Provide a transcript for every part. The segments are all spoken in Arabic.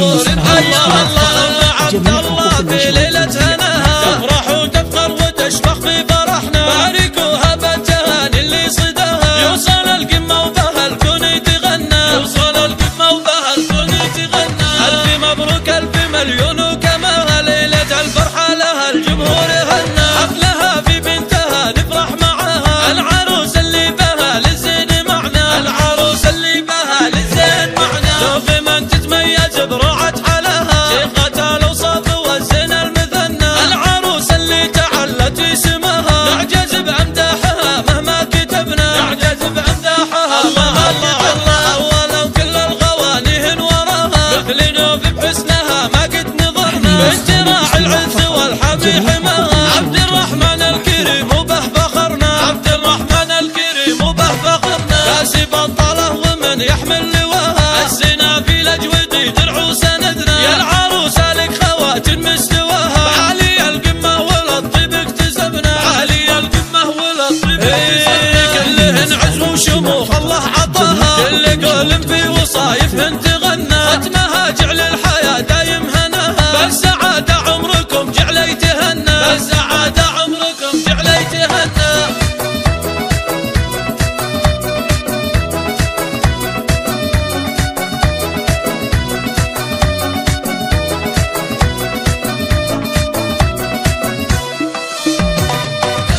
سرور. الله عبد الله في ليلة هناها تفرح وتفخر وتشفق في فرحنا، باركوها بالتهاني اللي صداها، يوصل القمة وبها الكون يتغنى، يوصل القمة وبها الكون يتغنى. ألف مبروك ألف مليون وكماها، ليلة الفرحة لها الجمهور هنا، حفلها في بنتها نفرح معاها، العروس اللي بها للزين معنا، العروس اللي بها للزين معنا. شوف من تتميز بروعة حالها، شيخة الأوصاف والزين المثنى، العروس اللي تعلت اسمها، نعجز بأمداحها مهما كتبنا، نعجز بأمداحها. الله ولو كل الغواني وراها، مثل نوف بحسنها ما قد نظرنا، بنت راعي العز والحمي حماها، عبد الرحمن الكريم وبه فخرنا، عبد الرحمن الكريم وبه فخرنا. كاسب الطله ومن يحمل لواها، الزنا في الأجودي درع وسندنا، يا العروسة لك خواتم مستواها، عالي القمة والطيب اكتسبنا، عالي القمة والطيب اكتسبنا. كلهن عز وشموخ الله عطاها، كل قول في وصايفهن تغنى، ختمها جعل الحياة دايم هناها، بالسعادة عمركم جعل يتهنى، بالسعادة عمركم جعل يتهنى.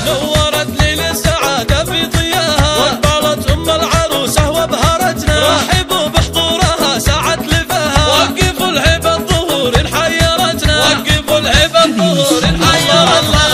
نورت ليل السعادة في ضياها، واقبلت أم العروسة وابهرتنا، رحبوا بحضورها ساعة لفاها، وقفوا الهبة الظهور إن حيرتنا، وقفوا الهبة الظهور إن حيرتنا.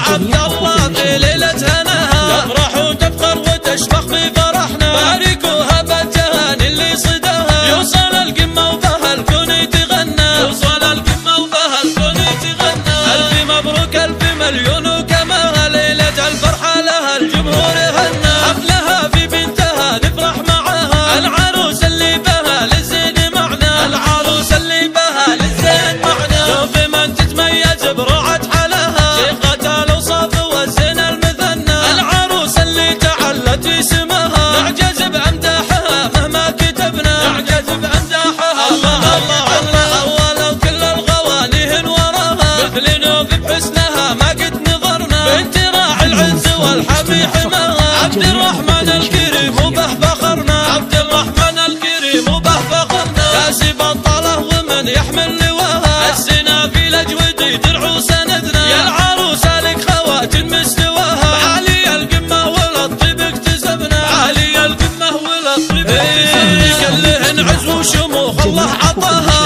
عبد الله في ليلة هناها تفرح وتفخر وتشفق في فرحنا، باركوها بالتهاني اللي صداها، يوصل القمة وبها الكون يتغنى، يوصل القمة وبها الكون يتغنى. ألف مبروك ألف مليون وكماها، ليلة الفرحة لها الجمهور هنا، حفلها في بنتها نفرح معاها، العروس اللي بها للزين معنا، العروس اللي بها للزين معنا. شوف من تتميز بروعة حالها، شيخة الأوصاف والزين المثنى، العروس اللي تعلت اسمها، نعجز بأمداحها مهما كتبنا، نعجز بأمداحها. الله ولو كل الغواني وراها، مثل نوف بحسنها ما قد نظرنا، بنت راعي العز والحمي حماها، عبد الرحمن الكريم وبه فخرنا، عبد الرحمن الكريم وبه فخرنا. كاسب الطله ومن يحمل لواها، الزنا في الأجودي درع وسندنا، يا العروسة لك خواتم مستواها، عالي القمة والطيب اكتسبنا، عالي القمة والطيب اكتسبنا. كلهن عز وشموخ الله عطاها،